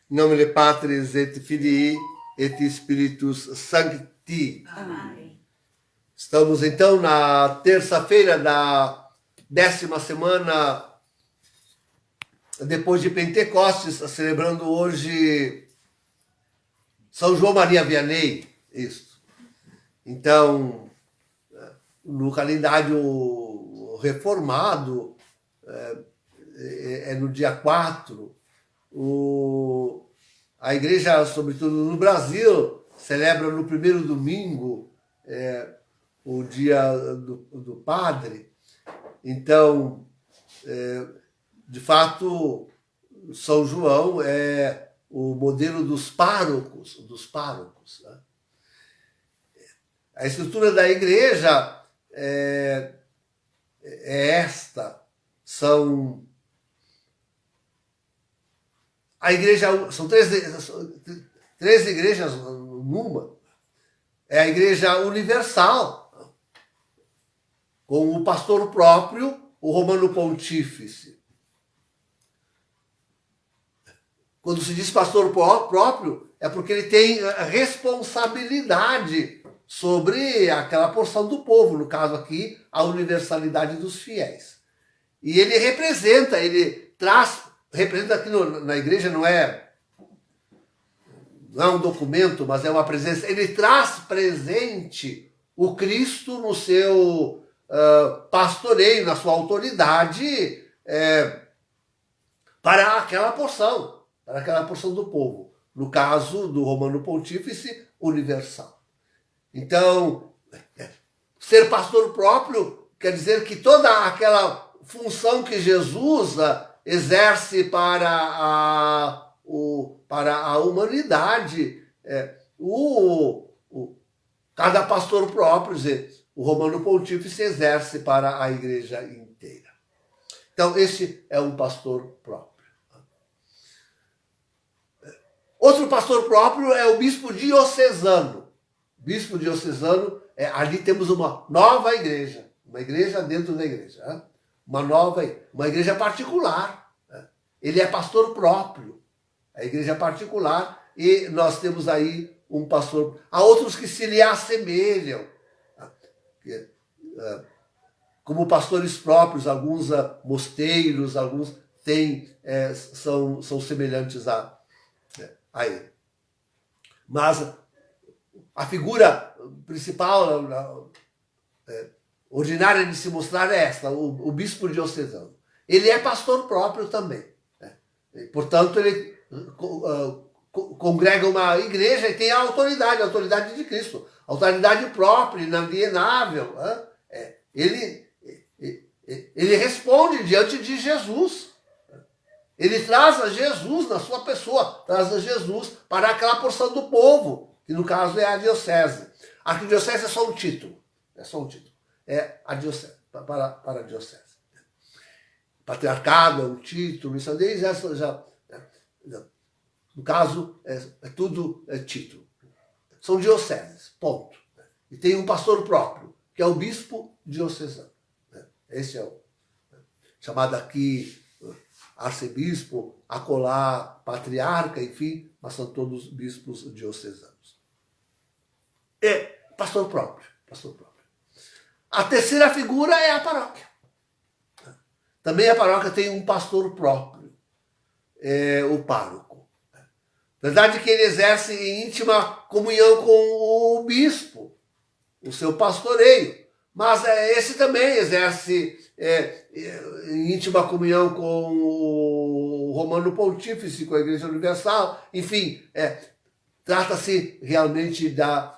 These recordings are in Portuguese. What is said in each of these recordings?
Em nome de Patris et Filii et Spiritus Sancti. Amém. Estamos então na terça-feira da 10ª semana depois de Pentecostes, celebrando hoje São João Maria Vianney. Isso. Então, no calendário reformado, é no dia 4, a igreja, sobretudo no Brasil, celebra no primeiro domingo o dia do padre. Então, de fato, São João é o modelo dos párocos. Né? A estrutura da igreja é esta. A igreja, são três igrejas numa. É a igreja universal, com o pastor próprio, o Romano Pontífice. Quando se diz pastor próprio, é porque ele tem responsabilidade sobre aquela porção do povo, no caso aqui, a universalidade dos fiéis. E ele representa aqui na igreja, não é um documento, mas é uma presença. Ele traz presente o Cristo no seu pastoreio, na sua autoridade, para aquela porção do povo. No caso do Romano Pontífice, universal. Então, ser pastor próprio quer dizer que toda aquela função que Jesus exerce para a humanidade, cada pastor próprio, o Romano Pontífice, exerce para a igreja inteira. Então, esse é um pastor próprio. Outro pastor próprio é o bispo diocesano. Bispo diocesano, ali temos uma nova igreja, uma igreja dentro da igreja, né? Uma igreja particular. Né? Ele é pastor próprio, a igreja particular, e nós temos aí um pastor. Há outros que se lhe assemelham, como pastores próprios, alguns mosteiros, alguns são semelhantes a ele. Mas a figura principal, ordinária de se mostrar é esta, o bispo diocesano. Ele é pastor próprio também. Né? Portanto, ele congrega uma igreja e tem a autoridade de Cristo, a autoridade própria, inalienável. Né? Ele responde diante de Jesus. Ele traz a Jesus na sua pessoa, traz a Jesus para aquela porção do povo, que no caso é a diocese. A arquidiocese é só um título. É a diocese, para a diocese. Patriarcado é um título, isso aí já no caso, tudo título. São dioceses, ponto. E tem um pastor próprio, que é o bispo diocesano. Esse é o chamado aqui arcebispo, acolá patriarca, enfim, mas são todos bispos diocesanos. Pastor próprio. A terceira figura é a paróquia. Também a paróquia tem um pastor próprio, o pároco. Verdade que ele exerce em íntima comunhão com o bispo, o seu pastoreio. Mas esse também exerce em íntima comunhão com o Romano Pontífice, com a Igreja Universal. Enfim, trata-se realmente da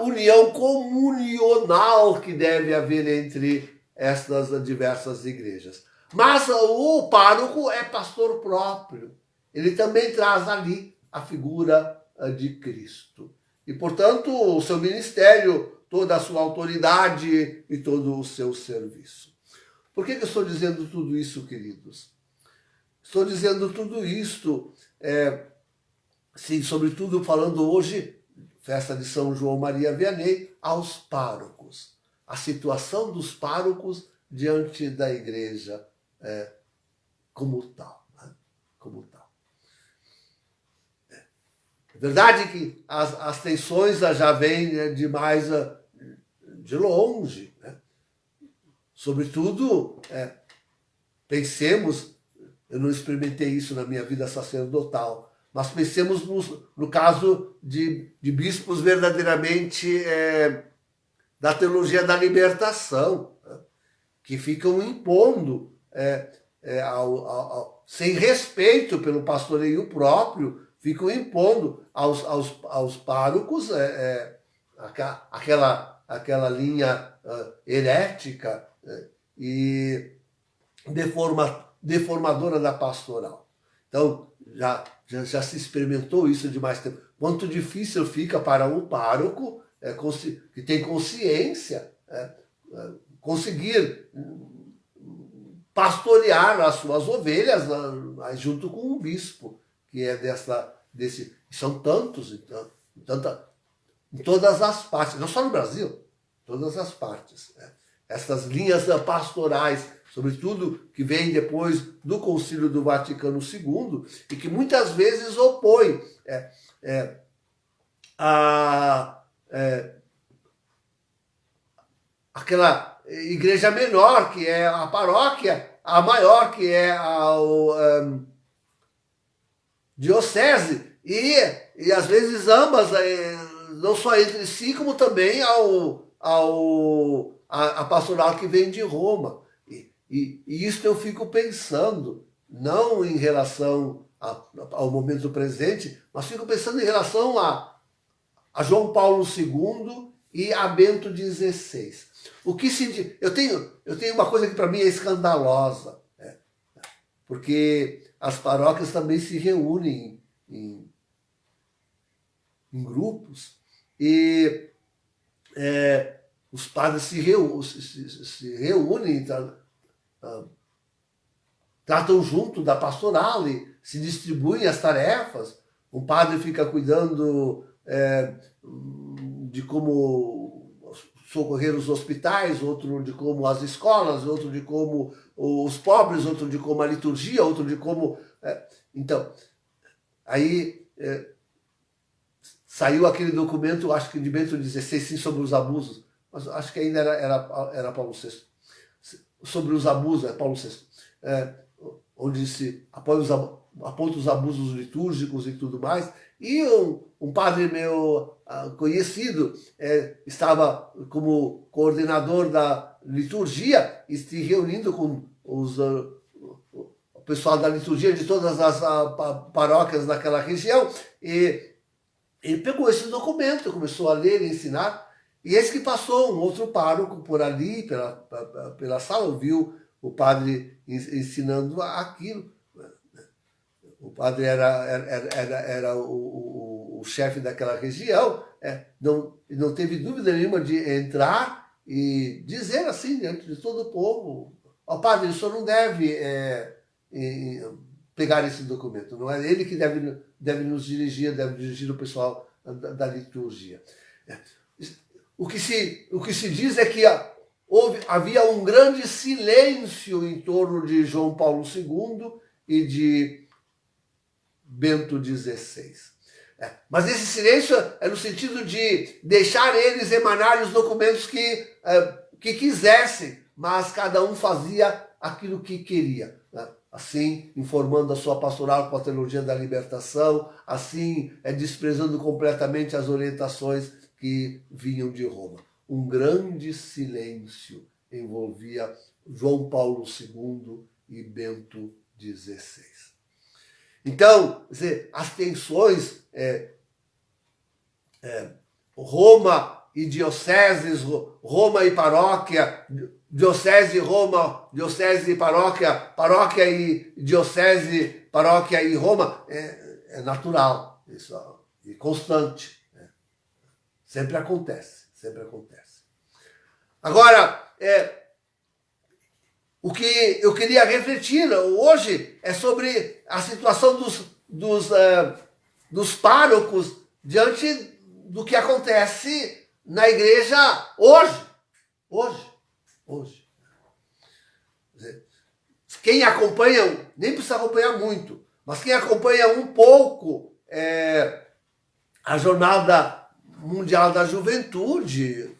união comunional que deve haver entre estas diversas igrejas. Mas o pároco é pastor próprio. Ele também traz ali a figura de Cristo. E, portanto, o seu ministério, toda a sua autoridade e todo o seu serviço. Por que eu estou dizendo tudo isso, queridos? Estou dizendo tudo isto, sim, sobretudo falando hoje, festa de São João Maria Vianney, aos párocos. A situação dos párocos diante da igreja como tal. Né? Como tal. É verdade que as tensões já vêm de mais de longe. Né? Sobretudo, pensemos, eu não experimentei isso na minha vida sacerdotal, mas pensemos no caso de bispos verdadeiramente da teologia da libertação, né? Que ficam impondo, sem respeito pelo pastoreio próprio, ficam impondo aos párocos aquela linha herética e deformadora da pastoral. Então, já se experimentou isso de mais tempo. Quanto difícil fica para um pároco que tem consciência conseguir pastorear as suas ovelhas junto com o bispo, que é desse. São tantos, então, em todas as partes, não só no Brasil, todas as partes. Né? Essas linhas pastorais, sobretudo que vêm depois do Concílio do Vaticano II, e que muitas vezes opõem aquela igreja menor, que é a paróquia, a maior, que é a diocese, e às vezes ambas, não só entre si, como também a pastoral que vem de Roma. E isso eu fico pensando, não em relação ao momento presente, mas fico pensando em relação a João Paulo II e a Bento XVI. O que eu tenho uma coisa que para mim é escandalosa, né? Porque as paróquias também se reúnem em grupos e os padres se reúnem, tratam junto da pastoral e se distribuem as tarefas. Um padre fica cuidando de como socorrer os hospitais, outro de como as escolas, outro de como os pobres, outro de como a liturgia, outro de como... Então, aí saiu aquele documento, acho que de Bento XVI, sim, sobre os abusos, mas acho que ainda era Paulo VI, sobre os abusos, Paulo VI, onde se aponta os abusos litúrgicos e tudo mais, e um padre meu conhecido estava como coordenador da liturgia e se reunindo com o pessoal da liturgia de todas as paróquias daquela região, e ele pegou esse documento, começou a ler e ensinar, e esse que passou um outro pároco por ali, pela sala, viu o padre ensinando aquilo. O padre era o chefe daquela região, não teve dúvida nenhuma de entrar e dizer assim, diante de todo o povo: ó, padre, o senhor não deve pegar esse documento, não é ele que deve nos dirigir, deve dirigir o pessoal da liturgia. O que se diz é que havia um grande silêncio em torno de João Paulo II e de Bento XVI. Mas esse silêncio é no sentido de deixar eles emanarem os documentos que quisessem, mas cada um fazia aquilo que queria. Né? Assim, informando a sua pastoral com a teologia da libertação, assim, desprezando completamente as orientações que vinham de Roma. Um grande silêncio envolvia João Paulo II e Bento XVI. Então, as tensões, Roma e dioceses, Roma e paróquia, diocese e Roma, diocese e paróquia, paróquia e diocese, paróquia e Roma, é natural, isso, e constante. Sempre acontece, sempre acontece. Agora, o que eu queria refletir hoje é sobre a situação dos párocos diante do que acontece na igreja hoje. Hoje. quem acompanha, nem precisa acompanhar muito, mas quem acompanha um pouco a Jornada Mundial da Juventude,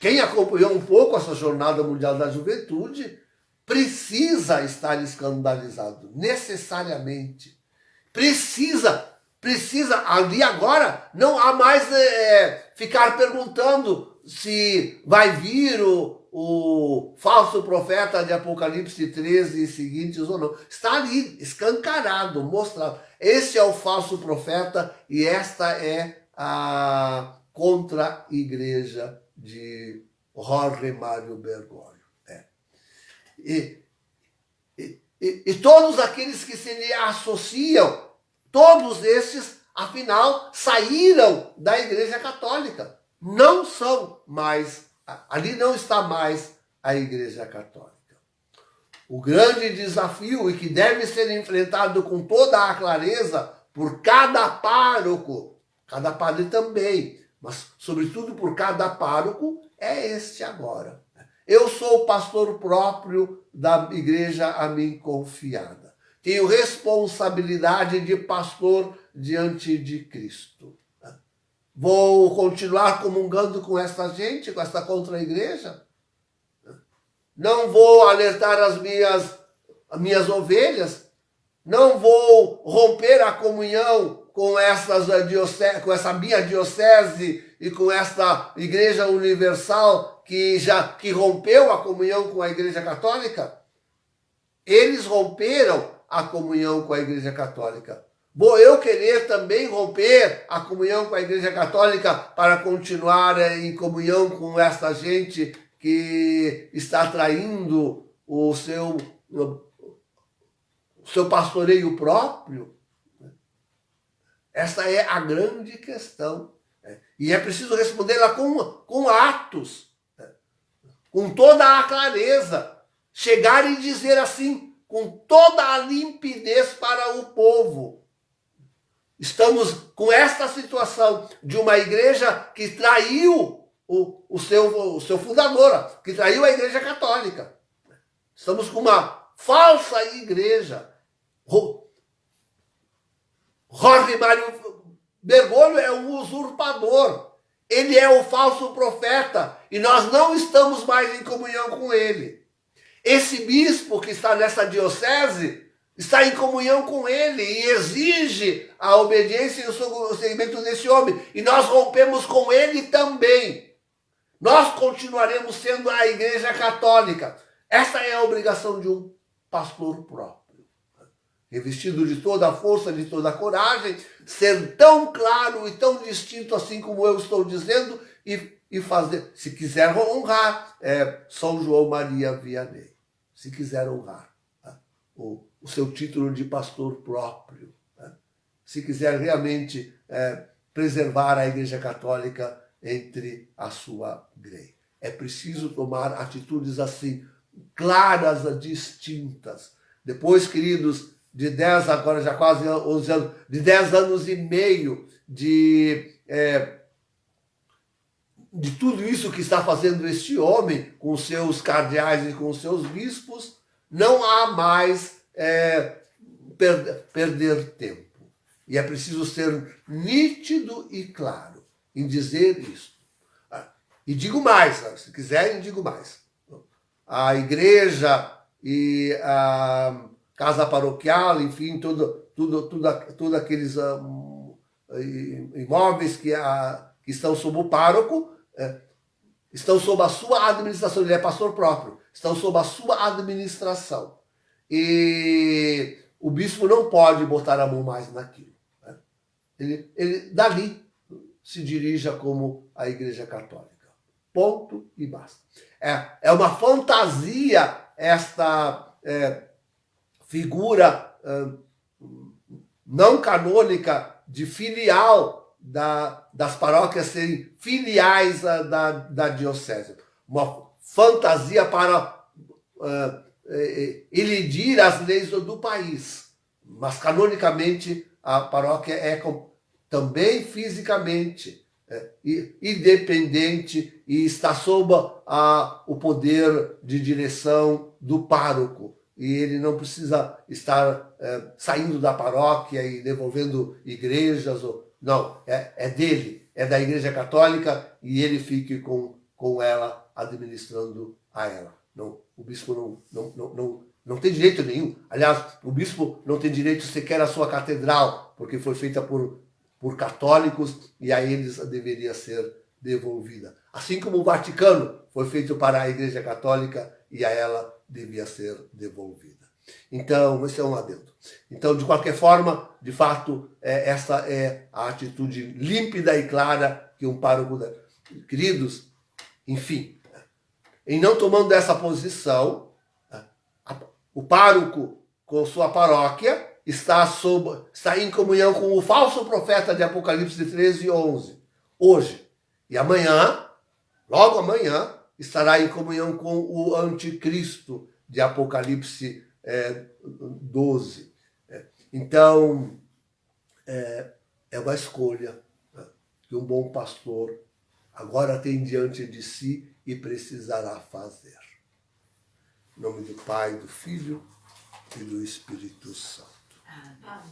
quem acompanhou um pouco essa Jornada Mundial da Juventude precisa estar escandalizado, necessariamente. Precisa ali agora, não há mais ficar perguntando se vai vir o falso profeta de Apocalipse 13 e seguintes ou não. Está ali, escancarado, mostrado. Esse é o falso profeta e esta é a contra-igreja de Jorge Mário Bergoglio. E todos aqueles que se lhe associam, todos esses, afinal, saíram da Igreja Católica. Não são mais, ali não está mais a Igreja Católica. O grande desafio, e que deve ser enfrentado com toda a clareza por cada pároco, cada padre também, mas sobretudo por cada pároco, é este agora. Eu sou o pastor próprio da igreja a mim confiada. Tenho responsabilidade de pastor diante de Cristo. Vou continuar comungando com essa gente, com essa contra-igreja? Não vou alertar as minhas ovelhas? Não vou romper a comunhão com essa minha diocese e com esta Igreja Universal que rompeu a comunhão com a Igreja Católica? Eles romperam a comunhão com a Igreja Católica. Vou eu querer também romper a comunhão com a Igreja Católica para continuar em comunhão com essa gente que está traindo o seu pastoreio próprio? Essa é a grande questão. E é preciso respondê-la com atos, com toda a clareza. Chegar e dizer assim, com toda a limpidez para o povo. Estamos com esta situação de uma igreja que traiu o seu fundador, que traiu a Igreja Católica. Estamos com uma falsa igreja. Jorge Mário Bergoglio é um usurpador. Ele é o falso profeta e nós não estamos mais em comunhão com ele. Esse bispo que está nessa diocese está em comunhão com ele e exige a obediência e o seguimento desse homem. E nós rompemos com ele também. Nós continuaremos sendo a Igreja Católica. Essa é a obrigação de um pastor próprio. Revestido de toda a força, de toda a coragem, ser tão claro e tão distinto assim como eu estou dizendo e fazer, se quiser honrar, São João Maria Vianney. Se quiser honrar o seu título de pastor próprio. Se quiser realmente preservar a Igreja Católica entre a sua grei. É preciso tomar atitudes assim, claras, distintas. Depois, queridos, de 10, agora já quase 11 anos, de 10 anos e meio de tudo isso que está fazendo este homem, com os seus cardeais e com os seus bispos, não há mais perder tempo. E é preciso ser nítido e claro em dizer isso. E digo mais, se quiserem, digo mais. A igreja e a casa paroquial, enfim, tudo aqueles imóveis que estão sob o pároco, estão sob a sua administração. Ele é pastor próprio. Estão sob a sua administração. E o bispo não pode botar a mão mais naquilo. Ele dali se dirija como a Igreja Católica. Ponto e basta. É uma fantasia esta figura não canônica de filial das paróquias serem filiais da diocese. Uma fantasia para elidir as leis do país. Mas canonicamente a paróquia é também fisicamente independente e está sob o poder de direção do pároco. E ele não precisa estar saindo da paróquia e devolvendo igrejas. Não, é dele, é da Igreja Católica, e ele fique com ela, administrando a ela. Não, o bispo não tem direito nenhum. Aliás, o bispo não tem direito sequer à sua catedral, porque foi feita por católicos e a eles deveria ser devolvida. Assim como o Vaticano foi feito para a Igreja Católica e a ela devia ser devolvida. Então, esse é um adendo. Então, de qualquer forma, de fato, essa é a atitude límpida e clara que um pároco deve. Queridos, enfim, em não tomando essa posição, o pároco com sua paróquia está em comunhão com o falso profeta de Apocalipse 13:11, hoje. E amanhã, logo amanhã, estará em comunhão com o anticristo de Apocalipse 12. Então, é uma escolha que um bom pastor agora tem diante de si e precisará fazer. Em nome do Pai, do Filho e do Espírito Santo. Amém.